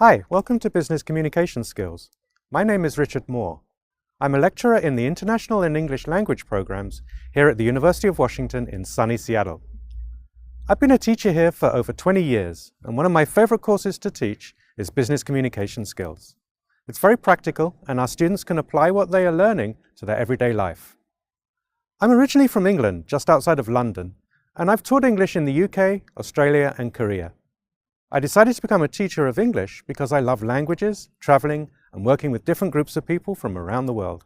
Hi, welcome to Business Communication Skills. My name is Richard Moore. I'm a lecturer in the International and English Language programs here at the University of Washington in sunny Seattle. I've been a teacher here for over 20 years, and one of my favorite courses to teach is Business Communication Skills. It's very practical, and our students can apply what they are learning to their everyday life. I'm originally from England, just outside of London, and I've taught English in the UK, Australia, and Korea. I decided to become a teacher of English because I love languages, traveling, and working with different groups of people from around the world.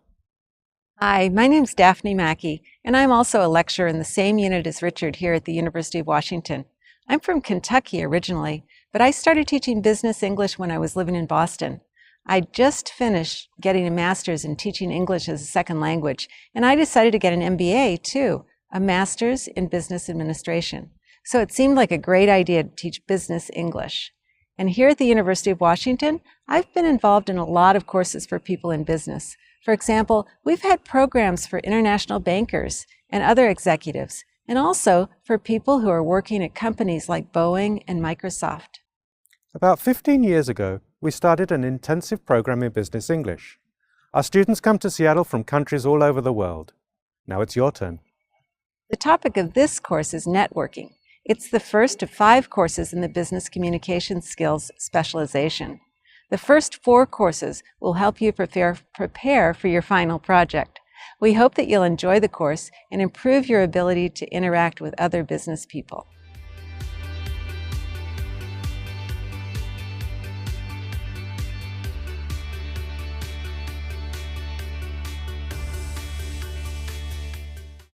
Hi, my name's Daphne Mackey, and I'm also a lecturer in the same unit as Richard here at the University of Washington. I'm from Kentucky originally, but I started teaching business English when I was living in Boston. I just finished getting a master's in teaching English as a second language, and I decided to get an MBA too, a master's in business administration. So it seemed like a great idea to teach business English. And here at the University of Washington, I've been involved in a lot of courses for people in business. For example, we've had programs for international bankers and other executives, and also for people who are working at companies like Boeing and Microsoft. About 15 years ago, we started an intensive program in business English. Our students come to Seattle from countries all over the world. Now it's your turn. The topic of this course is networking. It's the first of 5 courses in the Business Communication Skills specialization. The first 4 courses will help you prepare for your final project. We hope that you'll enjoy the course and improve your ability to interact with other business people.